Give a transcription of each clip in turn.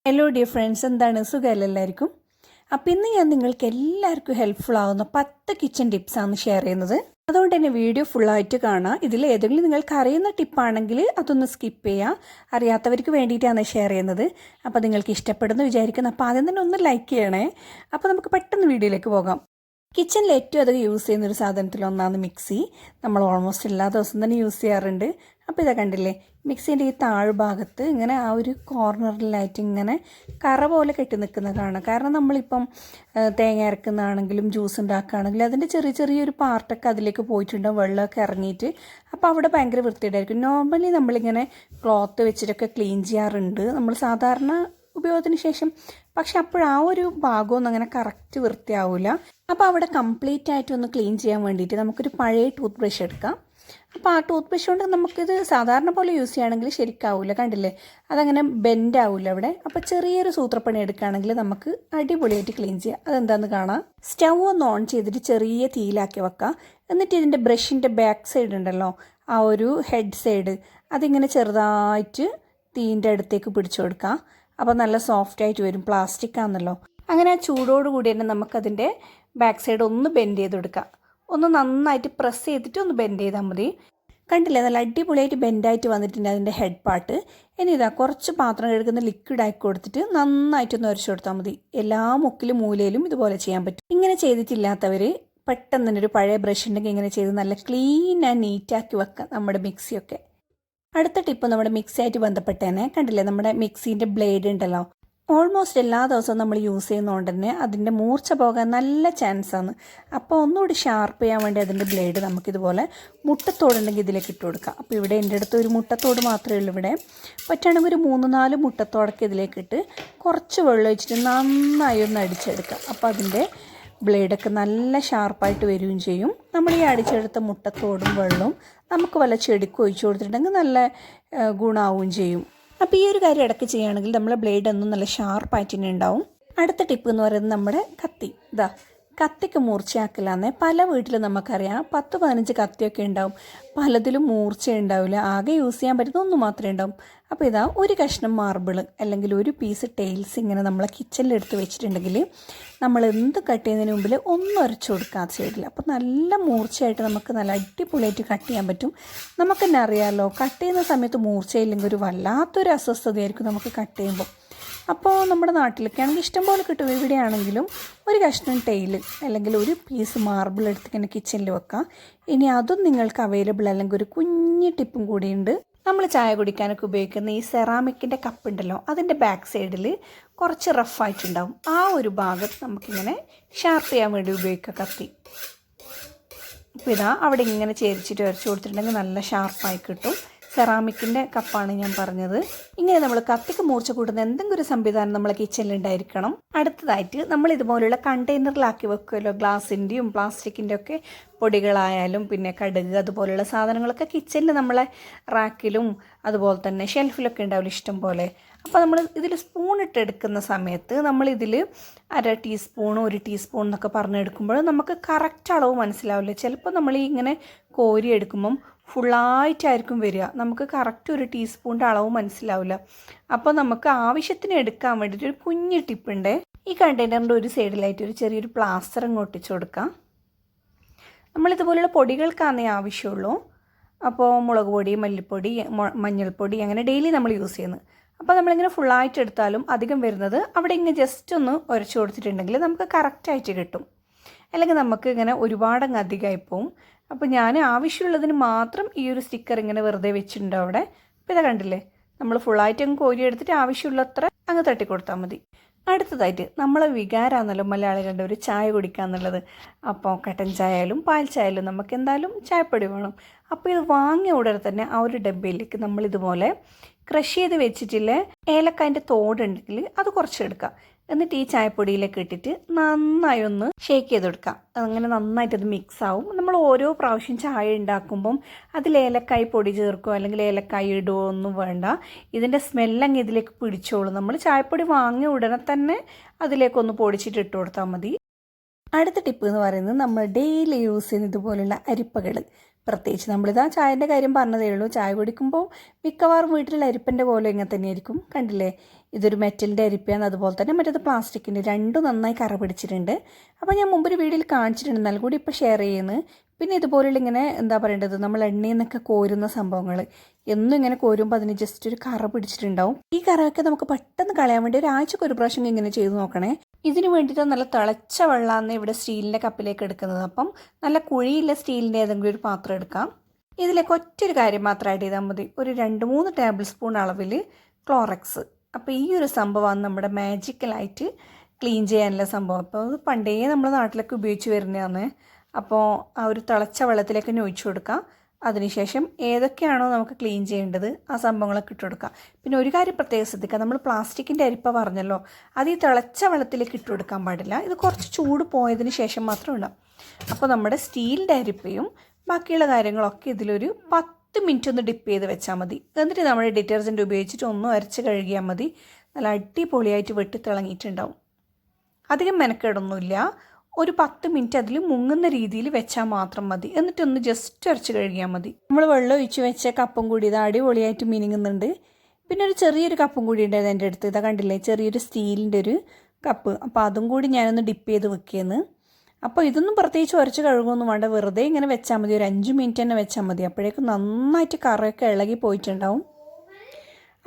Hello dear friends, എന്താണ് സുഖമല്ല എല്ലാവർക്കും? അപ്പോൾ ഇന്ന് ഞാൻ നിങ്ങൾക്ക് എല്ലാവർക്കും ഹെൽപ്ഫുൾ ആവുന്ന 10 കിച്ചൺ ടിപ്സാണ് ഷെയർ ചെയ്യുന്നത്. അതുകൊണ്ട് തന്നെ വീഡിയോ ഫുള്ളായിട്ട് കാണാം. ഇതിൽ ഏതെങ്കിലും നിങ്ങൾക്ക് അറിയുന്ന ടിപ്പാണെങ്കിൽ അതൊന്ന് സ്കിപ്പ് ചെയ്യുക. അറിയാത്തവർക്ക് വേണ്ടിയിട്ടാണ് ഷെയർ ചെയ്യുന്നത്. അപ്പോൾ നിങ്ങൾക്ക് ഇഷ്ടപ്പെടുന്നു വിചാരിക്കുന്നു. അപ്പോൾ ആദ്യം തന്നെ ഒന്ന് ലൈക്ക് ചെയ്യണേ. അപ്പോൾ നമുക്ക് പെട്ടെന്ന് വീഡിയോയിലേക്ക് പോകാം. കിച്ചണിൽ ഏറ്റവും അധികം യൂസ് ചെയ്യുന്നൊരു സാധനത്തിലൊന്നാണ് മിക്സി. നമ്മൾ ഓൾമോസ്റ്റ് എല്ലാ ദിവസവും തന്നെ യൂസ് ചെയ്യാറുണ്ട്. അപ്പോൾ ഇതാ കണ്ടില്ലേ, മിക്സീൻ്റെ ഈ താഴ്ഭാഗത്ത് ഇങ്ങനെ ആ ഒരു കോർണറിലായിട്ട് ഇങ്ങനെ കറ പോലെ കെട്ടി നിൽക്കുന്നത് കാണാം. കാരണം നമ്മളിപ്പം തേങ്ങ അരക്കുന്നതാണെങ്കിലും ജ്യൂസ് ഉണ്ടാക്കുകയാണെങ്കിലും അതിൻ്റെ ചെറിയൊരു പാർട്ടൊക്കെ അതിലേക്ക് പോയിട്ടുണ്ടാവും, വെള്ളമൊക്കെ ഇറങ്ങിയിട്ട്. അപ്പോൾ അവിടെ ഭയങ്കര വൃത്തിയുണ്ടായിരിക്കും. നോർമലി നമ്മളിങ്ങനെ ക്ലോത്ത് വെച്ചിട്ടൊക്കെ ക്ലീൻ ചെയ്യാറുണ്ട് നമ്മൾ സാധാരണ ഉപയോഗത്തിന് ശേഷം. പക്ഷെ അപ്പോൾ ആ ഒരു ഭാഗമൊന്നും അങ്ങനെ കറക്റ്റ് വൃത്തിയാവില്ല. അപ്പോൾ അവിടെ കംപ്ലീറ്റ് ആയിട്ടൊന്ന് ക്ലീൻ ചെയ്യാൻ വേണ്ടിയിട്ട് നമുക്കൊരു പഴയ ടൂത്ത് ബ്രഷ് എടുക്കാം. അപ്പോൾ ആ ടൂത്ത് ബ്രഷ് കൊണ്ട് നമുക്കിത് സാധാരണ പോലെ യൂസ് ചെയ്യുകയാണെങ്കിൽ ശരിക്കാവില്ല, കണ്ടില്ലേ, അതങ്ങനെ ബെൻഡ് ആവില്ല അവിടെ. അപ്പോൾ ചെറിയൊരു സൂത്രപ്പണി എടുക്കുകയാണെങ്കിൽ നമുക്ക് അടിപൊളിയായിട്ട് ക്ലീൻ ചെയ്യാം. അതെന്താണെന്ന് കാണാം. സ്റ്റൗ ഒന്ന് ഓൺ ചെയ്തിട്ട് ചെറിയ തീയിലാക്കി വെക്കാം. എന്നിട്ട് ഇതിൻ്റെ ബ്രഷിൻ്റെ ബാക്ക് സൈഡ് ഉണ്ടല്ലോ, ആ ഒരു ഹെഡ് സൈഡ് അതിങ്ങനെ ചെറുതായിട്ട് തീൻ്റെ അടുത്തേക്ക് പിടിച്ചു കൊടുക്കാം. അപ്പോൾ നല്ല സോഫ്റ്റ് ആയിട്ട് വരും, പ്ലാസ്റ്റിക് ആണല്ലോ. അങ്ങനെ ആ ചൂടോടുകൂടി തന്നെ നമുക്കതിൻ്റെ ബാക്ക് സൈഡ് ഒന്ന് ബെൻഡ് ചെയ്ത് കൊടുക്കാം. ഒന്ന് നന്നായിട്ട് പ്രസ് ചെയ്തിട്ട് ഒന്ന് ബെൻഡ് ചെയ്താൽ മതി. കണ്ടില്ലേ, നല്ല അടിപൊളിയായിട്ട് ബെൻഡായിട്ട് വന്നിട്ടുണ്ട് അതിൻ്റെ ഹെഡ് പാർട്ട്. ഇനി ഇതാ കുറച്ച് പാത്രം കഴുകുന്ന ലിക്വിഡ് ആക്കി കൊടുത്തിട്ട് നന്നായിട്ടൊന്ന് ഉരച്ചു കൊടുത്താൽ മതി. എല്ലാ മുക്കിലും മൂലയിലും ഇതുപോലെ ചെയ്യാൻ പറ്റും. ഇങ്ങനെ ചെയ്തിട്ടില്ലാത്തവർ പെട്ടെന്ന് തന്നെ ഒരു പഴയ ബ്രഷ് ഉണ്ടെങ്കിൽ ഇങ്ങനെ ചെയ്ത് നല്ല ക്ലീൻ ആൻഡ് നീറ്റാക്കി വെക്കാം നമ്മുടെ മിക്സിയൊക്കെ. അടുത്ത ടിപ്പ് നമ്മുടെ മിക്സിയായിട്ട് ബന്ധപ്പെട്ട് തന്നെ, കണ്ടില്ലേ, നമ്മുടെ മിക്സീൻ്റെ ബ്ലേഡ് ഉണ്ടല്ലോ, ഓൾമോസ്റ്റ് എല്ലാ ദിവസവും നമ്മൾ യൂസ് ചെയ്യുന്നതുകൊണ്ട് തന്നെ അതിൻ്റെ മൂർച്ച പോകാൻ നല്ല ചാൻസാണ്. അപ്പോൾ ഒന്നുകൂടി ഷാർപ്പ് ചെയ്യാൻ വേണ്ടി അതിൻ്റെ ബ്ലേഡ് നമുക്കിതുപോലെ മുട്ടത്തോടുണ്ടെങ്കിൽ ഇതിലേക്ക് ഇട്ട് കൊടുക്കാം. അപ്പോൾ ഇവിടെ എൻ്റെ അടുത്ത് ഒരു മുട്ടത്തോട് മാത്രമേ ഉള്ളൂ. ഇവിടെ പറ്റുകയാണെങ്കിൽ ഒരു 3-4 മുട്ടത്തോടൊക്കെ ഇതിലേക്കിട്ട് കുറച്ച് വെള്ളം ഒഴിച്ചിട്ട് നന്നായി ഒന്ന് അടിച്ചെടുക്കാം. അപ്പോൾ അതിൻ്റെ ബ്ലേഡൊക്കെ നല്ല ഷാർപ്പായിട്ട് വരികയും ചെയ്യും. നമ്മൾ ഈ അടിച്ചെടുത്ത മുട്ടത്തോടും വെള്ളവും നമുക്ക് വല്ല ചെടിക്ക് ഒഴിച്ചു കൊടുത്തിട്ടുണ്ടെങ്കിൽ നല്ല ഗുണമാവുകയും ചെയ്യും. അപ്പോൾ ഈ ഒരു കാര്യം ഇടയ്ക്ക് ചെയ്യുകയാണെങ്കിൽ നമ്മളെ ബ്ലേഡ് ഒന്നും നല്ല ഷാർപ്പായിട്ട് തന്നെ ഉണ്ടാവും. അടുത്ത ടിപ്പ് എന്ന് പറയുന്നത് നമ്മുടെ കത്തി. ഇതാ, കത്തിക്ക് മൂർച്ചയാക്കില്ലാന്നേ. പല വീട്ടിലും നമുക്കറിയാം 10-15 കത്തിയൊക്കെ ഉണ്ടാവും. പലതിലും മൂർച്ച ഉണ്ടാവില്ല, ആകെ യൂസ് ചെയ്യാൻ പറ്റുന്ന ഒന്ന് മാത്രമേ ഉണ്ടാവും. അപ്പോൾ ഇതാ ഒരു കഷ്ണം മാർബിൾ അല്ലെങ്കിൽ ഒരു പീസ് ടൈൽസ് ഇങ്ങനെ നമ്മളെ കിച്ചണിൽ എടുത്ത് വെച്ചിട്ടുണ്ടെങ്കിൽ നമ്മൾ എന്ത് കട്ട് ചെയ്യുന്നതിന് മുമ്പിൽ ഒന്ന് ഉരച്ചു കൊടുക്കുക ആ സൈഡിൽ. അപ്പോൾ നല്ല മൂർച്ചയായിട്ട് നമുക്ക് നല്ല അടിപൊളിയായിട്ട് കട്ട് ചെയ്യാൻ പറ്റും. നമുക്ക് തന്നെ അറിയാമല്ലോ, കട്ട് ചെയ്യുന്ന സമയത്ത് മൂർച്ചയില്ലെങ്കിൽ ഒരു വല്ലാത്തൊരു അസ്വസ്ഥതയായിരിക്കും നമുക്ക് കട്ട് ചെയ്യുമ്പോൾ. അപ്പോൾ നമ്മുടെ നാട്ടിലൊക്കെ ആണെങ്കിൽ ഇഷ്ടംപോലെ കിട്ടും. എവിടെയാണെങ്കിലും ഒരു കഷ്ണം ടൈൽ അല്ലെങ്കിൽ ഒരു പീസ് മാർബിൾ എടുത്ത് ഇങ്ങനെ കിച്ചണിൽ വെക്കാം. ഇനി അതും നിങ്ങൾക്ക് അവൈലബിൾ അല്ലെങ്കിൽ ഒരു കുഞ്ഞ് ടിപ്പും കൂടിയുണ്ട്. നമ്മൾ ചായ കുടിക്കാനൊക്കെ ഉപയോഗിക്കുന്ന ഈ സെറാമിക്കിൻ്റെ കപ്പ് ഉണ്ടല്ലോ, അതിൻ്റെ ബാക്ക് സൈഡിൽ കുറച്ച് റഫായിട്ടുണ്ടാവും. ആ ഒരു ഭാഗത്ത് നമുക്കിങ്ങനെ ഷാർപ്പ് ചെയ്യാൻ വേണ്ടി ഉപയോഗിക്കാം കത്തി. അപ്പോൾ ഇതാ അവിടെ ഇങ്ങനെ ചേരിച്ചിട്ട് ഉരച്ചു കൊടുത്തിട്ടുണ്ടെങ്കിൽ നല്ല ഷാർപ്പായി കിട്ടും. സെറാമിക്കിൻ്റെ കപ്പാണ് ഞാൻ പറഞ്ഞത്. ഇങ്ങനെ നമ്മൾ കത്തിക്ക് മൂർച്ച കൂട്ടുന്ന എന്തെങ്കിലും ഒരു സംവിധാനം നമ്മളെ കിച്ചണിൽ ഉണ്ടായിരിക്കണം. അടുത്തതായിട്ട് നമ്മൾ ഇതുപോലുള്ള കണ്ടെയ്നറിലാക്കി വെക്കുമല്ലോ, ഗ്ലാസിൻ്റെയും പ്ലാസ്റ്റിക്കിൻ്റെ ഒക്കെ പൊടികളായാലും പിന്നെ കടുക് അതുപോലുള്ള സാധനങ്ങളൊക്കെ കിച്ചണിൽ നമ്മളെ റാക്കിലും അതുപോലെ തന്നെ ഷെൽഫിലൊക്കെ ഉണ്ടാവില്ല ഇഷ്ടം പോലെ. അപ്പോൾ നമ്മൾ ഇതിൽ സ്പൂൺ ഇട്ടെടുക്കുന്ന സമയത്ത് നമ്മളിതിൽ 1/2 ടീസ്പൂൺ 1 ടീസ്പൂൺ എന്നൊക്കെ പറഞ്ഞെടുക്കുമ്പോൾ നമുക്ക് കറക്റ്റ് അളവ് മനസ്സിലാവില്ല. ചിലപ്പോൾ നമ്മൾ ഇങ്ങനെ കോരി എടുക്കുമ്പം ഫുള്ളായിട്ടായിരിക്കും വരിക, നമുക്ക് കറക്റ്റ് 1 ടീസ്പൂണിൻ്റെ അളവ് മനസ്സിലാവില്ല. അപ്പോൾ നമുക്ക് ആവശ്യത്തിന് എടുക്കാൻ വേണ്ടിയിട്ട് ഒരു കുഞ്ഞ് ടിപ്പുണ്ട്. ഈ കണ്ടെയ്നറിൻ്റെ ഒരു സൈഡിലായിട്ട് ഒരു ചെറിയൊരു പ്ലാസ്റ്റർ അങ്ങ് ഒട്ടിച്ചു കൊടുക്കാം. നമ്മളിതുപോലുള്ള പൊടികൾക്കാണേ ആവശ്യമുള്ളൂ. അപ്പോൾ മുളക് പൊടി, മല്ലിപ്പൊടി, മഞ്ഞൾപ്പൊടി അങ്ങനെ ഡെയിലി നമ്മൾ യൂസ് ചെയ്യുന്നത്. അപ്പോൾ നമ്മളിങ്ങനെ ഫുള്ളായിട്ട് എടുത്താലും അധികം വരുന്നത് അവിടെ ഇങ്ങനെ ജസ്റ്റ് ഒന്ന് ഉരച്ചു കൊടുത്തിട്ടുണ്ടെങ്കിൽ നമുക്ക് കറക്റ്റായിട്ട് കിട്ടും. അല്ലെങ്കിൽ നമുക്ക് ഇങ്ങനെ ഒരുപാടങ്ങ് അധികമായി പോവും. അപ്പോൾ ഞാൻ ആവശ്യമുള്ളതിന് മാത്രം ഈ ഒരു സ്റ്റിക്കർ ഇങ്ങനെ വെറുതെ വെച്ചിട്ടുണ്ടോ അവിടെ. അപ്പോൾ ഇതാ കണ്ടില്ലേ, നമ്മൾ ഫുള്ളായിട്ട് അങ്ങ് കോരി എടുത്തിട്ട് ആവശ്യമുള്ളത്ര അങ്ങ് തട്ടിക്കൊടുത്താൽ മതി. അടുത്തതായിട്ട് നമ്മളെ വികാരമാണല്ലോ മലയാളികളുടെ ഒരു ചായ കുടിക്കുക എന്നുള്ളത്. അപ്പോൾ കട്ടൻ ചായ ആയാലും പാൽ ചായ ആയാലും നമുക്ക് എന്തായാലും ചായപ്പൊടി വേണം. അപ്പോൾ ഇത് വാങ്ങിയ ഉടനെ തന്നെ ആ ഒരു ഡബ്ബയിലേക്ക് നമ്മളിതുപോലെ ക്രഷ് ചെയ്ത് വെച്ചിട്ടില്ലേ ഏലക്കായൻ്റെ തോടുണ്ടെങ്കിൽ അത് കുറച്ചെടുക്കാം. എന്നിട്ട് ഈ ചായപ്പൊടിയിലേക്ക് ഇട്ടിട്ട് നന്നായി ഒന്ന് ഷേക്ക് ചെയ്ത് കൊടുക്കാം. അങ്ങനെ നന്നായിട്ടത് മിക്സ് ആവും. നമ്മൾ ഓരോ പ്രാവശ്യം ചായ ഉണ്ടാക്കുമ്പം അതിൽ ഏലക്കായ് പൊടി ചേർക്കുകയോ അല്ലെങ്കിൽ ഏലക്കായ് ഇടുകയോ ഒന്നും വേണ്ട. ഇതിൻ്റെ സ്മെല്ലങ്ങ് ഇതിലേക്ക് പിടിച്ചോളും. നമ്മൾ ചായപ്പൊടി വാങ്ങിയ ഉടനെ തന്നെ അതിലേക്കൊന്ന് പൊടിച്ചിട്ട് ഇട്ട് കൊടുത്താൽ മതി. അടുത്ത ടിപ്പ് എന്ന് പറയുന്നത് നമ്മൾ ഡെയിലി യൂസ് ചെയ്യുന്ന ഇതുപോലുള്ള അരിപ്പകൾ. പ്രത്യേകിച്ച് നമ്മളിതാ ചായൻ്റെ കാര്യം പറഞ്ഞതേ ഉള്ളൂ. ചായ കുടിക്കുമ്പോൾ മിക്കവാറും വീട്ടിലുള്ള അരിപ്പൻ്റെ പോലെ ഇങ്ങനെ തന്നെയായിരിക്കും. കണ്ടില്ലേ, ഇതൊരു മെറ്റലിൻ്റെ അരിപ്പയാണ്, അതുപോലെ തന്നെ മറ്റേത് പ്ലാസ്റ്റിക്കിൻ്റെ, രണ്ടും നന്നായി കറ പിടിച്ചിട്ടുണ്ട്. അപ്പോൾ ഞാൻ മുമ്പൊരു വീഡിയോയിൽ കാണിച്ചിട്ടുണ്ട്, എന്നാൽ കൂടി ഇപ്പോൾ ഷെയർ ചെയ്യുന്നത്. പിന്നെ ഇതുപോലുള്ള ഇങ്ങനെ എന്താ പറയേണ്ടത്, നമ്മൾ എണ്ണയിൽ നിന്നൊക്കെ കോരുന്ന സംഭവങ്ങൾ എന്നും ഇങ്ങനെ കോരുമ്പോൾ അതിന് ജസ്റ്റ് ഒരു കറ പിടിച്ചിട്ടുണ്ടാവും. ഈ കറയൊക്കെ നമുക്ക് പെട്ടെന്ന് കളയാൻ വേണ്ടി ഒരാഴ്ചക്ക് ഒരു പ്രാവശ്യം ഇങ്ങനെ ചെയ്ത് നോക്കണേ. ഇതിന് വേണ്ടിയിട്ട് നല്ല തിളച്ച വെള്ളമാണ് ഇവിടെ സ്റ്റീലിൻ്റെ കപ്പിലേക്ക് എടുക്കുന്നത്. അപ്പം നല്ല കുഴിയില്ല സ്റ്റീലിൻ്റെ ഏതെങ്കിലും ഒരു പാത്രം എടുക്കാം. ഇതിലേക്ക് ഒറ്റൊരു കാര്യം മാത്രം ആഡ് ചെയ്താൽ മതി, ഒരു 2-3 ടേബിൾ സ്പൂൺ അളവിൽ ക്ലോറക്സ്. അപ്പോൾ ഈ ഒരു സംഭവമാണ് നമ്മുടെ മാജിക്കലായിട്ട് ക്ലീൻ ചെയ്യാനുള്ള സംഭവം. അപ്പോൾ അത് പണ്ടേ നമ്മുടെ നാട്ടിലൊക്കെ ഉപയോഗിച്ച് വരുന്നതാണ്. അപ്പോൾ ആ ഒരു തിളച്ച വെള്ളത്തിലേക്ക് ഒഴിച്ചു കൊടുക്കാം. അതിനുശേഷം ഏതൊക്കെയാണോ നമുക്ക് ക്ലീൻ ചെയ്യേണ്ടത് ആ സംഭവങ്ങളൊക്കെ ഇട്ട് കൊടുക്കാം. പിന്നെ ഒരു കാര്യം പ്രത്യേകം ശ്രദ്ധിക്കുക, നമ്മൾ പ്ലാസ്റ്റിക്കിൻ്റെ അരിപ്പ പറഞ്ഞല്ലോ, അത് ഈ തിളച്ച വെള്ളത്തിലേക്ക് ഇട്ട് കൊടുക്കാൻ പാടില്ല. ഇത് കുറച്ച് ചൂട് പോയതിന് ശേഷം മാത്രം ഇടാം. അപ്പോൾ നമ്മുടെ സ്റ്റീലിൻ്റെ അരിപ്പയും ബാക്കിയുള്ള കാര്യങ്ങളൊക്കെ ഇതിലൊരു 10 മിനിറ്റ് ഒന്ന് ഡിപ്പ് ചെയ്ത് വെച്ചാൽ മതി. എന്നിട്ട് നമ്മുടെ ഡിറ്റർജൻറ്റ് ഉപയോഗിച്ചിട്ട് ഒന്നും അരച്ച് കഴുകിയാൽ മതി. നല്ല അടിപൊളിയായിട്ട് വെട്ടി തിളങ്ങിയിട്ടുണ്ടാവും. അധികം മെനക്കേടൊന്നുമില്ല. ഒരു 10 മിനിറ്റ് അതിൽ മുങ്ങുന്ന രീതിയിൽ വെച്ചാൽ മാത്രം മതി. എന്നിട്ടൊന്ന് ജസ്റ്റ് അരച്ച് കഴുകിയാൽ മതി. നമ്മൾ വെള്ളം ഒഴിച്ച് വെച്ച കപ്പും കൂടി ഇത് അടിപൊളിയായിട്ട് മിനുങ്ങുന്നുണ്ട്. പിന്നെ ഒരു ചെറിയൊരു കപ്പും കൂടി ഉണ്ടായത് എൻ്റെ അടുത്ത്, ഇതാ കണ്ടില്ലേ, ചെറിയൊരു സ്റ്റീലിൻ്റെ ഒരു കപ്പ്. അപ്പോൾ അതും കൂടി ഞാനൊന്ന് ഡിപ്പ് ചെയ്ത് വെക്കുകയെന്ന്. അപ്പോൾ ഇതൊന്നും പ്രത്യേകിച്ച് ഉരച്ച് കഴുകുമൊന്നും വേണ്ട, വെറുതെ ഇങ്ങനെ വെച്ചാൽ മതി. ഒരു 5 മിനിറ്റ് തന്നെ വെച്ചാൽ മതി. അപ്പോഴേക്കും നന്നായിട്ട് കറയൊക്കെ ഇളകി പോയിട്ടുണ്ടാവും.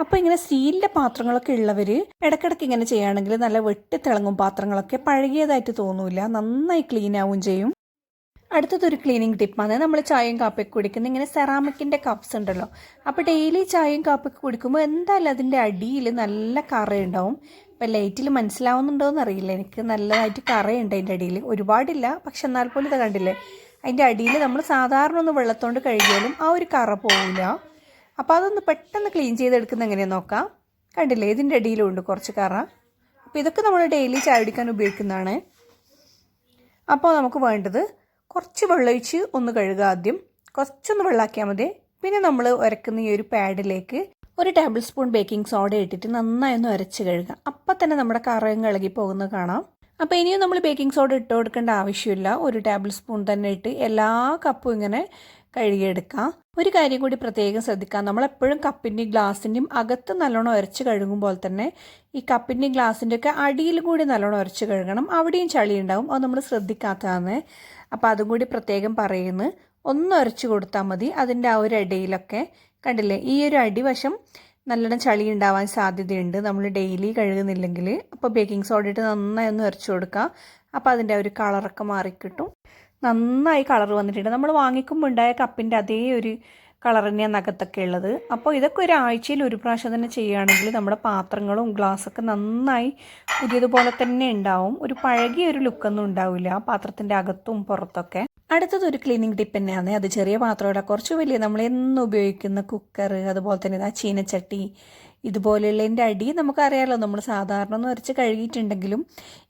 അപ്പോൾ ഇങ്ങനെ സ്റ്റീലിൻ്റെ പാത്രങ്ങളൊക്കെ ഉള്ളവർ ഇടയ്ക്കിടയ്ക്ക് ഇങ്ങനെ ചെയ്യുകയാണെങ്കിൽ നല്ല വെട്ടിത്തിളങ്ങും പാത്രങ്ങളൊക്കെ, പഴകിയതായിട്ട് തോന്നില്ല, നന്നായി ക്ലീൻ ആവുകയും ചെയ്യും. അടുത്തതൊരു ക്ലീനിങ് ടിപ്പാണ്. നമ്മൾ ചായയും കാപ്പിയൊക്കെ കുടിക്കുന്ന ഇങ്ങനെ സെറാമിക്കിൻ്റെ കപ്സ് ഉണ്ടല്ലോ. അപ്പോൾ ഡെയിലി ചായയും കാപ്പിയൊക്കെ കുടിക്കുമ്പോൾ എന്തായാലും അതിൻ്റെ അടിയിൽ നല്ല കറയുണ്ടാവും. ഇപ്പോൾ ലൈറ്റിൽ മനസ്സിലാവുന്നുണ്ടോയെന്ന് അറിയില്ല, എനിക്ക് നല്ലതായിട്ട് കറയുണ്ട് അതിൻ്റെ അടിയിൽ. ഒരുപാടില്ല, പക്ഷെ എന്നാൽ പോലും ഇത് കണ്ടില്ലേ, അതിൻ്റെ അടിയിൽ നമ്മൾ സാധാരണ ഒന്ന് വെള്ളത്തോണ്ട് കഴുകിയാലും ആ ഒരു കറ പോവില്ല. അപ്പോൾ അതൊന്ന് പെട്ടെന്ന് ക്ലീൻ ചെയ്തെടുക്കുന്ന എങ്ങനെയാണെന്ന് നോക്കാം. കണ്ടില്ലേ, ഇതിൻ്റെ അടിയിലുണ്ട് കുറച്ച് കറ. അപ്പോൾ ഇതൊക്കെ നമ്മൾ ഡെയിലി ചായ കുടിക്കാൻ ഉപയോഗിക്കുന്നതാണ്. അപ്പോൾ നമുക്ക് വേണ്ടത് കുറച്ച് വെള്ളമൊഴിച്ച് ഒന്ന് കഴുകുക. ആദ്യം കുറച്ചൊന്ന് വെള്ളമാക്കിയാൽ മതി. പിന്നെ നമ്മൾ ഉരക്കുന്ന ഈ ഒരു പാഡിലേക്ക് ഒരു ടേബിൾ സ്പൂൺ ബേക്കിംഗ് സോഡ ഇട്ടിട്ട് നന്നായി ഒന്ന് ഉരച്ച് കഴുകുക. അപ്പം തന്നെ നമ്മുടെ കറയും ഇളകി പോകുന്നത് കാണാം. അപ്പോൾ ഇനിയും നമ്മൾ ബേക്കിംഗ് സോഡ ഇട്ട് കൊടുക്കേണ്ട ആവശ്യമില്ല. ഒരു ടേബിൾ സ്പൂൺ തന്നെ ഇട്ട് എല്ലാ കപ്പും ഇങ്ങനെ കഴുകിയെടുക്കാം. ഒരു കാര്യം കൂടി പ്രത്യേകം ശ്രദ്ധിക്കാം, നമ്മളെപ്പോഴും കപ്പിൻ്റെയും ഗ്ലാസിൻ്റെയും അകത്ത് നല്ലോണം ഉരച്ച് കഴുകുമ്പോൾ തന്നെ ഈ കപ്പിൻ്റെയും ഗ്ലാസിൻ്റെ ഒക്കെ അടിയിലും കൂടി നല്ലോണം ഉരച്ച് കഴുകണം. അവിടെയും ചളി ഉണ്ടാവും, അത് നമ്മൾ ശ്രദ്ധിക്കാത്തതാണ്. അപ്പോൾ അതും കൂടി പ്രത്യേകം പറയുന്നു. ഒന്ന് ഉരച്ച് കൊടുത്താൽ മതി അതിൻ്റെ ആ ഒരു അടിയിലൊക്കെ. കണ്ടില്ലേ, ഈ ഒരു അടിവശം നല്ലോണം ചളി ഉണ്ടാവാൻ സാധ്യതയുണ്ട് നമ്മൾ ഡെയിലി കഴുകുന്നില്ലെങ്കിൽ. അപ്പോൾ ബേക്കിംഗ് സോഡ ഇട്ട് നന്നായി ഒന്ന് ഉരച്ച് കൊടുക്കുക. അപ്പോൾ അതിൻ്റെ ഒരു കളറൊക്കെ മാറിക്കിട്ടും. നന്നായി കളർ വന്നിട്ടുണ്ട്. നമ്മൾ വാങ്ങിക്കുമ്പോൾ ഉണ്ടായ കപ്പിൻ്റെ അതേ ഒരു കളർ തന്നെയാണ് നഖത്തൊക്കെ ഉള്ളത്. അപ്പോൾ ഇതൊക്കെ ഒരാഴ്ചയിൽ ഒരു പ്രാവശ്യം തന്നെ ചെയ്യുകയാണെങ്കിൽ നമ്മുടെ പാത്രങ്ങളും ഗ്ലാസ്സൊക്കെ നന്നായി പുതിയതുപോലെ തന്നെ ഉണ്ടാവും. ഒരു പഴകിയ ഒരു ലുക്കൊന്നും ഉണ്ടാവില്ല പാത്രത്തിൻ്റെ അകത്തും പുറത്തൊക്കെ. അടുത്തതൊരു ക്ലീനിങ് ടിപ്പ് തന്നെയാണ്. അത് ചെറിയ പാത്രമല്ല, കുറച്ച് വലിയ നമ്മൾ എന്നും ഉപയോഗിക്കുന്ന കുക്കർ, അതുപോലെ തന്നെ ഇതാ ചീനച്ചട്ടി, ഇതുപോലെയുള്ളതിൻ്റെ അടി നമുക്കറിയാമല്ലോ. നമ്മൾ സാധാരണ ഒന്ന് ഉരച്ച് കഴുകിയിട്ടുണ്ടെങ്കിലും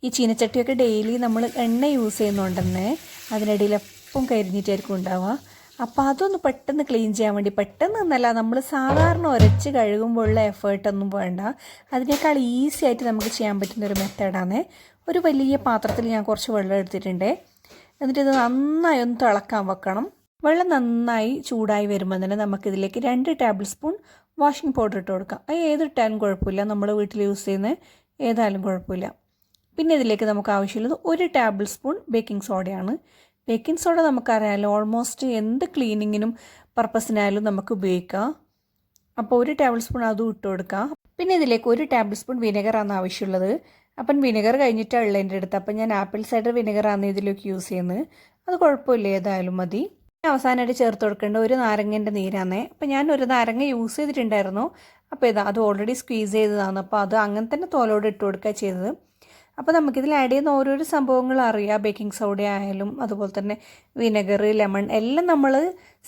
ഈ ചീനച്ചട്ടിയൊക്കെ ഡെയിലി നമ്മൾ എണ്ണ യൂസ് ചെയ്യുന്നതുകൊണ്ട് തന്നെ അതിനിടയിൽ എപ്പം കരിഞ്ഞിട്ടായിരിക്കും ഉണ്ടാവുക. അപ്പോൾ അതൊന്ന് പെട്ടെന്ന് ക്ലീൻ ചെയ്യാൻ വേണ്ടി, പെട്ടെന്ന് എന്നല്ല, നമ്മൾ സാധാരണ ഉരച്ച് കഴുകുമ്പോഴുള്ള എഫേർട്ടൊന്നും വേണ്ട, അതിനേക്കാൾ ഈസി ആയിട്ട് നമുക്ക് ചെയ്യാൻ പറ്റുന്നൊരു മെത്തേഡാണ്. ഒരു വലിയ പാത്രത്തിൽ ഞാൻ കുറച്ച് വെള്ളം എടുത്തിട്ടുണ്ട്. എന്നിട്ട് ഇത് നന്നായി ഒന്ന് തിളക്കാൻ വെക്കണം. വെള്ളം നന്നായി ചൂടായി വരുമ്പോൾ തന്നെ നമുക്കിതിലേക്ക് 2 ടേബിൾ സ്പൂൺ വാഷിംഗ് പൗഡർ ഇട്ട് കൊടുക്കാം. അത് ഏതിട്ടാലും കുഴപ്പമില്ല, നമ്മൾ വീട്ടിൽ യൂസ് ചെയ്യുന്ന ഏതായാലും കുഴപ്പമില്ല. പിന്നെ ഇതിലേക്ക് നമുക്ക് ആവശ്യമുള്ളത് 1 ടേബിൾ സ്പൂൺ ബേക്കിംഗ് സോഡയാണ്. ബേക്കിംഗ് സോഡ നമുക്കറിയാമല്ലോ, ഓൾമോസ്റ്റ് എന്ത് ക്ലീനിങ്ങിനും പർപ്പസിനായാലും നമുക്ക് ഉപയോഗിക്കാം. അപ്പോൾ 1 ടേബിൾ സ്പൂൺ അതും ഇട്ട് കൊടുക്കാം. പിന്നെ ഇതിലേക്ക് 1 ടേബിൾ സ്പൂൺ വിനെഗറാണ് ആവശ്യമുള്ളത്. അപ്പം വിനെഗർ കഴിഞ്ഞിട്ടാണ് ഉള്ളതിൻ്റെ അടുത്ത്. അപ്പം ഞാൻ ആപ്പിൾ സൈഡർ വിനെഗറാണ് ഇതിലേക്ക് യൂസ് ചെയ്യുന്നത്. അത് കുഴപ്പമില്ല, ഏതായാലും മതി. അവസാനമായിട്ട് ചേർത്ത് കൊടുക്കേണ്ട 1 നാരങ്ങേൻ്റെ നീരാണ്. അപ്പം ഞാൻ 1 നാരങ്ങ യൂസ് ചെയ്തിട്ടുണ്ടായിരുന്നു. അപ്പോൾ അത് ഓൾറെഡി സ്ക്വീസ് ചെയ്തതാണ്. അപ്പോൾ അത് അങ്ങനെ തന്നെ തോലോട് ഇട്ട് കൊടുക്കുക ചെയ്തത്. അപ്പോൾ നമുക്കിതിൽ ആഡ് ചെയ്യുന്ന ഓരോരോ സംഭവങ്ങൾ അറിയാം. ബേക്കിംഗ് സോഡ ആയാലും അതുപോലെ തന്നെ വിനെഗർ, ലെമൺ എല്ലാം നമ്മൾ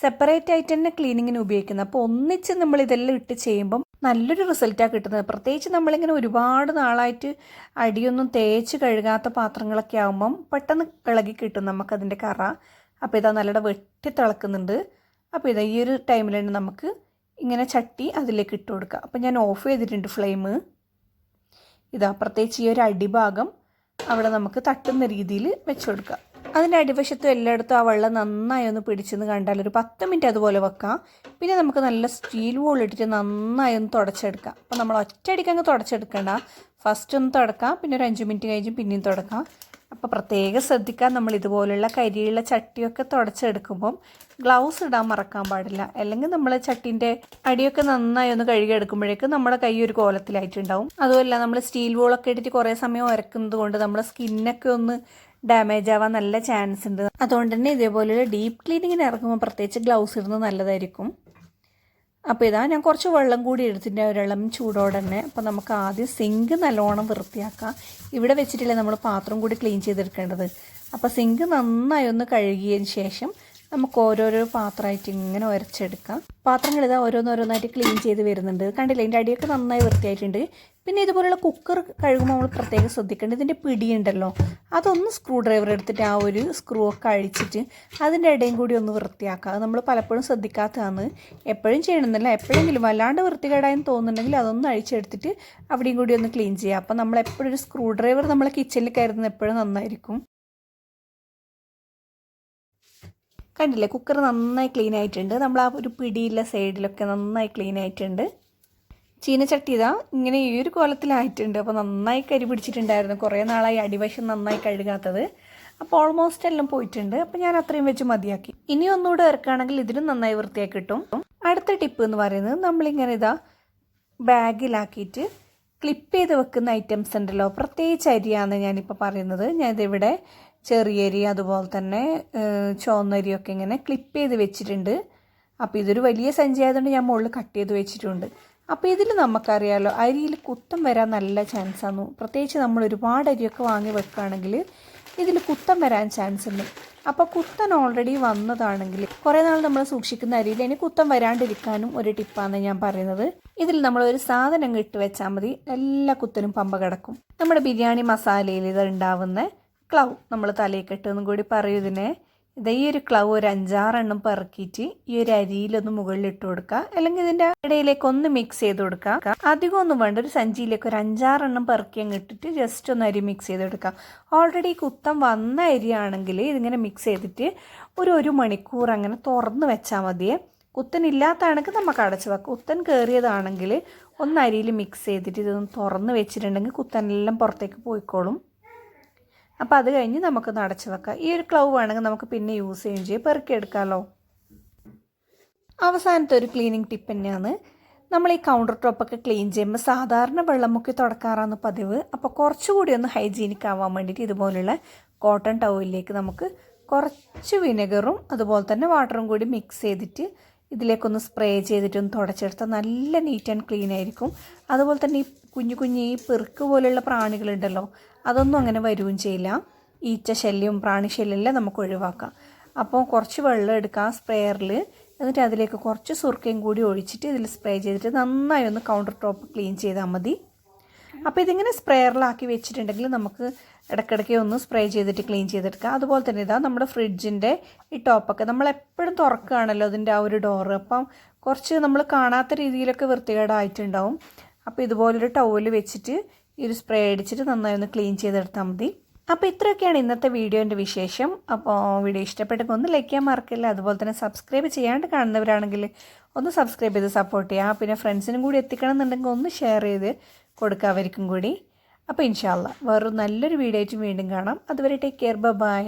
സെപ്പറേറ്റ് ആയിട്ട് തന്നെ ക്ലീനിങ്ങിന് ഉപയോഗിക്കുന്നത്. അപ്പോൾ ഒന്നിച്ച് നമ്മൾ ഇതെല്ലാം ഇട്ട് ചെയ്യുമ്പം നല്ലൊരു റിസൾട്ടാണ് കിട്ടുന്നത്. പ്രത്യേകിച്ച് നമ്മളിങ്ങനെ ഒരുപാട് നാളായിട്ട് അടിയൊന്നും തേച്ച് കഴുകാത്ത പാത്രങ്ങളൊക്കെ ആകുമ്പം പെട്ടെന്ന് ഇളകി കിട്ടും നമുക്കതിൻ്റെ കറ. അപ്പോൾ ഇതാ നല്ലവിടെ വെട്ടി തിളക്കുന്നുണ്ട്. അപ്പോൾ ഇതാ ഈ ഒരു ടൈമിൽ തന്നെ നമുക്ക് ഇങ്ങനെ ചട്ടി അതിലേക്ക് ഇട്ട് കൊടുക്കുക. അപ്പോൾ ഞാൻ ഓഫ് ചെയ്തിട്ടുണ്ട് ഫ്ലെയിം. ഇതാ പ്രത്യേകിച്ച് ഈ ഒരു അടിഭാഗം അവിടെ നമുക്ക് തട്ടുന്ന രീതിയിൽ വെച്ച് കൊടുക്കുക. അതിൻ്റെ അടിവശത്തും എല്ലായിടത്തും ആ വെള്ളം നന്നായി ഒന്ന് പിടിച്ചെന്ന് കണ്ടാൽ ഒരു 10 മിനിറ്റ് അതുപോലെ വെക്കാം. പിന്നെ നമുക്ക് നല്ല സ്റ്റീൽ വോൾ ഇട്ടിട്ട് നന്നായി ഒന്ന് തുടച്ചെടുക്കാം. അപ്പോൾ നമ്മൾ ഒറ്റയടിക്ക് അങ്ങ് തുടച്ചെടുക്കണ്ട, ഫസ്റ്റ് ഒന്ന് തുടക്കാം, പിന്നെ ഒരു 5 മിനിറ്റ് കഴിഞ്ഞ് പിന്നെയും തുടക്കാം. അപ്പോൾ പ്രത്യേകം ശ്രദ്ധിക്കാൻ, നമ്മൾ ഇതുപോലുള്ള കരിയുള്ള ചട്ടിയൊക്കെ തുടച്ചെടുക്കുമ്പം ഗ്ലൗസ് ഇടാൻ മറക്കാൻ പാടില്ല. അല്ലെങ്കിൽ നമ്മൾ ചട്ടീൻ്റെ അടിയൊക്കെ നന്നായി ഒന്ന് കഴുകിയെടുക്കുമ്പോഴേക്കും നമ്മുടെ കൈ ഒരു കോലത്തിലായിട്ടുണ്ടാവും. അതുമല്ല നമ്മൾ സ്റ്റീൽ വോളൊക്കെ ഇട്ടിട്ട് കുറേ സമയം ഉരക്കുന്നത് കൊണ്ട് നമ്മുടെ സ്കിന്നൊക്കെ ഒന്ന് ഡാമേജ് ആവാൻ നല്ല ചാൻസ് ഉണ്ട്. അതുകൊണ്ട് തന്നെ ഇതേപോലെയുള്ള ഡീപ്പ് ക്ലീനിങ്ങിന് ഇറങ്ങുമ്പോൾ പ്രത്യേകിച്ച് ഗ്ലൗസ് ഇടുന്നത് നല്ലതായിരിക്കും. അപ്പോൾ ഇതാ ഞാൻ കുറച്ച് വെള്ളം കൂടി എടുത്തിട്ട് ഒരിളം ചൂടോടെ തന്നെ. അപ്പോൾ നമുക്ക് ആദ്യം സിങ്ക് നല്ലോണം വൃത്തിയാക്കാം. ഇവിടെ വെച്ചിട്ടില്ലേ നമ്മൾ പാത്രം കൂടി ക്ലീൻ ചെയ്തെടുക്കേണ്ടത്. അപ്പോൾ സിങ്ക് നന്നായി ഒന്ന് കഴുകിയതിന് ശേഷം നമുക്ക് ഓരോരോ പാത്രമായിട്ട് ഇങ്ങനെ ഉരച്ചെടുക്കാം. പാത്രങ്ങൾ ഇതാ ഓരോന്നോരോന്നായിട്ട് ക്ലീൻ ചെയ്ത് വരുന്നുണ്ട്. കണ്ടില്ലേ, ഇതിൻ്റെ അടിയൊക്കെ നന്നായി വൃത്തിയായിട്ടുണ്ട്. പിന്നെ ഇതുപോലുള്ള കുക്കർ കഴുകുമ്പോൾ നമ്മൾ പ്രത്യേകം ശ്രദ്ധിക്കേണ്ടത് ഇതിൻ്റെ പിടിയുണ്ടല്ലോ, അതൊന്ന് സ്ക്രൂ ഡ്രൈവർ എടുത്തിട്ട് ആ ഒരു സ്ക്രൂ ഒക്കെ അഴിച്ചിട്ട് അതിൻ്റെ ഇടയും കൂടി ഒന്ന് വൃത്തിയാക്കുക. അത് നമ്മൾ പലപ്പോഴും ശ്രദ്ധിക്കാത്തതാണ്. എപ്പോഴും ചെയ്യണമെന്നില്ല, എപ്പോഴെങ്കിലും വല്ലാണ്ട് വൃത്തികേടായെന്ന് തോന്നുന്നുണ്ടെങ്കിൽ അതൊന്ന് അഴിച്ചെടുത്തിട്ട് അവിടെയും കൂടി ഒന്ന് ക്ലീൻ ചെയ്യുക. അപ്പോൾ നമ്മൾ എപ്പോഴും ഒരു സ്ക്രൂ ഡ്രൈവർ നമ്മളെ കിച്ചണിൽ കയറുന്നത് എപ്പോഴും നന്നായിരിക്കും. കണ്ടില്ലേ, കുക്കർ നന്നായി ക്ലീൻ ആയിട്ടുണ്ട്. നമ്മൾ ആ ഒരു പിടിയില്ല സൈഡിലൊക്കെ നന്നായി ക്ലീൻ ആയിട്ടുണ്ട്. ചീനച്ചട്ടി ഇതാ ഇങ്ങനെ ഈ ഒരു കോലത്തിലായിട്ടുണ്ട്. അപ്പോൾ നന്നായി കരി പിടിച്ചിട്ടുണ്ടായിരുന്നു. കുറേ നാളായി അടിവശം നന്നായി കഴുകാത്തത്. അപ്പോൾ ഓൾമോസ്റ്റ് എല്ലാം പോയിട്ടുണ്ട്. അപ്പോൾ ഞാൻ അത്രയും വെച്ച് മതിയാക്കി. ഇനി ഒന്നുകൂടെ ഇറക്കുകയാണെങ്കിൽ ഇതിനും നന്നായി വൃത്തിയാക്കി കിട്ടും. അടുത്ത ടിപ്പ് എന്ന് പറയുന്നത്, നമ്മളിങ്ങനെ ഇതാ ബാഗിലാക്കിയിട്ട് ക്ലിപ്പ് ചെയ്ത് വെക്കുന്ന ഐറ്റംസ് ഉണ്ടല്ലോ, പ്രത്യേകിച്ച് അരിയാണ് ഞാനിപ്പോൾ പറയുന്നത്. ഞാനിതിവിടെ ചെറിയരി അതുപോലെ തന്നെ ചുവന്നരിയൊക്കെ ഇങ്ങനെ ക്ലിപ്പ് ചെയ്ത് വെച്ചിട്ടുണ്ട്. അപ്പോൾ ഇതൊരു വലിയ സഞ്ചി ആയതുകൊണ്ട് ഞാൻ മുകളിൽ കട്ട് ചെയ്ത് വെച്ചിട്ടുണ്ട്. അപ്പോൾ ഇതിൽ നമുക്കറിയാമല്ലോ, അരിയിൽ കുത്തം വരാൻ നല്ല ചാൻസാണ്. പ്രത്യേകിച്ച് നമ്മൾ ഒരുപാട് അരിയൊക്കെ വാങ്ങി വെക്കുകയാണെങ്കിൽ ഇതിൽ കുത്തം വരാൻ ചാൻസ് ഉണ്ട്. അപ്പോൾ കുത്തൻ ഓൾറെഡി വന്നതാണെങ്കിൽ കുറേ നാൾ നമ്മൾ സൂക്ഷിക്കുന്ന അരിയിൽ ഇനി കുത്തം വരാണ്ടിരിക്കാനും ഒരു ടിപ്പാണ് ഞാൻ പറയുന്നത്. ഇതിൽ നമ്മളൊരു സാധനം ഇട്ട് വെച്ചാൽ മതി, എല്ലാ കുത്തനും പമ്പ കിടക്കും. നമ്മുടെ ബിരിയാണി മസാലയിൽ ഇത് ഉണ്ടാവുന്ന ക്ലൗ നമ്മൾ തലയിൽ കെട്ടുമെന്നും കൂടി പറയും ഇതിനെ. ഈ ഒരു ക്ലൗ ഒരു 5-6 എണ്ണം പെറുക്കിയിട്ട് ഈ ഒരു അരിയിലൊന്ന് മുകളിൽ ഇട്ട് കൊടുക്കുക, അല്ലെങ്കിൽ ഇതിൻ്റെ ഇടയിലേക്ക് ഒന്ന് മിക്സ് ചെയ്ത് കൊടുക്കുക. അധികം ഒന്നും വേണ്ട, ഒരു സഞ്ചിയിലേക്ക് ഒരു 5-6 എണ്ണം പെറുക്കി അങ്ങ് ഇട്ടിട്ട് ജസ്റ്റ് ഒന്ന് അരി മിക്സ് ചെയ്ത് കൊടുക്കുക. ഓൾറെഡി കുത്തം വന്ന അരിയാണെങ്കിൽ ഇതിങ്ങനെ മിക്സ് ചെയ്തിട്ട് ഒരു മണിക്കൂർ അങ്ങനെ തുറന്ന് വെച്ചാൽ മതിയേ. കുത്തനില്ലാത്തതാണെങ്കിൽ നമുക്ക് അടച്ച് വെക്കാം. കുത്തൻ കയറിയതാണെങ്കിൽ ഒന്ന് അരിയിൽ മിക്സ് ചെയ്തിട്ട് ഇതൊന്ന് തുറന്ന് വെച്ചിട്ടുണ്ടെങ്കിൽ കുത്തനെല്ലാം പുറത്തേക്ക് പോയിക്കോളും. അപ്പോൾ അത് കഴിഞ്ഞ് നമുക്കൊന്ന് അടച്ച് വെക്കാം. ഈ ഒരു ക്ലൗ വേണമെങ്കിൽ നമുക്ക് പിന്നെ യൂസ് ചെയ്യുകയും ചെയ്യും, പെറുക്കിയെടുക്കാമല്ലോ. അവസാനത്തെ ഒരു ക്ലീനിങ് ടിപ്പ് തന്നെയാണ്, നമ്മൾ ഈ കൗണ്ടർ ടോപ്പൊക്കെ ക്ലീൻ ചെയ്യുമ്പോൾ സാധാരണ വെള്ളം മുക്കി തുടക്കാറാണ് പതിവ്. അപ്പോൾ കുറച്ചുകൂടി ഒന്ന് ഹൈജീനിക് ആവാൻ വേണ്ടിയിട്ട് ഇതുപോലുള്ള കോട്ടൺ ടവലിലേക്ക് നമുക്ക് കുറച്ച് വിനെഗറും അതുപോലെ തന്നെ വാട്ടറും കൂടി മിക്സ് ചെയ്തിട്ട് ഇതിലേക്കൊന്ന് സ്പ്രേ ചെയ്തിട്ടൊന്ന് തുടച്ചെടുത്താൽ നല്ല നീറ്റ് ആൻഡ് ക്ലീൻ ആയിരിക്കും. അതുപോലെ തന്നെ ഈ കുഞ്ഞു ഈ പെറുക്ക് പോലെയുള്ള പ്രാണികളുണ്ടല്ലോ, അതൊന്നും അങ്ങനെ വരുകയും ചെയ്യില്ല. ഈച്ച ശല്യവും പ്രാണി ശല്യമെല്ലാം നമുക്ക് ഒഴിവാക്കാം. അപ്പോൾ കുറച്ച് വെള്ളം എടുക്കാം സ്പ്രേയറിൽ, എന്നിട്ട് അതിലേക്ക് കുറച്ച് സുർക്കയും കൂടി ഒഴിച്ചിട്ട് ഇതിൽ സ്പ്രേ ചെയ്തിട്ട് നന്നായി ഒന്ന് കൗണ്ടർ ടോപ്പ് ക്ലീൻ ചെയ്താൽ മതി. അപ്പോൾ ഇതിങ്ങനെ സ്പ്രേയറിലാക്കി വെച്ചിട്ടുണ്ടെങ്കിൽ നമുക്ക് ഇടയ്ക്കിടയ്ക്ക് ഒന്ന് സ്പ്രേ ചെയ്തിട്ട് ക്ലീൻ ചെയ്തെടുക്കാം. അതുപോലെ തന്നെ ഇതാ നമ്മുടെ ഫ്രിഡ്ജിൻ്റെ ഈ ടോപ്പൊക്കെ നമ്മളെപ്പോഴും തുറക്കുകയാണല്ലോ അതിൻ്റെ ആ ഒരു ഡോറ്. അപ്പം കുറച്ച് നമ്മൾ കാണാത്ത രീതിയിലൊക്കെ വൃത്തികേടായിട്ടുണ്ടാവും. അപ്പോൾ ഇതുപോലൊരു ടവൽ വെച്ചിട്ട് ഈ ഒരു സ്പ്രേ അടിച്ചിട്ട് നന്നായി ഒന്ന് ക്ലീൻ ചെയ്തെടുത്താൽ മതി. അപ്പോൾ ഇത്രയൊക്കെയാണ് ഇന്നത്തെ വീഡിയോൻ്റെ വിശേഷം. അപ്പോൾ വീഡിയോ ഇഷ്ടപ്പെട്ടെങ്കിൽ ഒന്ന് ലൈക്ക് ചെയ്യാൻ മറക്കില്ല. അതുപോലെ തന്നെ സബ്സ്ക്രൈബ് ചെയ്യാണ്ട് കാണുന്നവരാണെങ്കിൽ ഒന്ന് സബ്സ്ക്രൈബ് ചെയ്ത് സപ്പോർട്ട് ചെയ്യുക. പിന്നെ ഫ്രണ്ട്സിനും കൂടി എത്തിക്കണം എന്നുണ്ടെങ്കിൽ ഒന്ന് ഷെയർ ചെയ്ത് കൊടുക്കുക അവർക്കും കൂടി. അപ്പോൾ ഇൻഷാ അല്ലാഹ് വേറൊരു നല്ലൊരു വീഡിയോ ആയിട്ട് വീണ്ടും കാണാം. അതുവരെ ടേക്ക് കെയർ, ബൈ.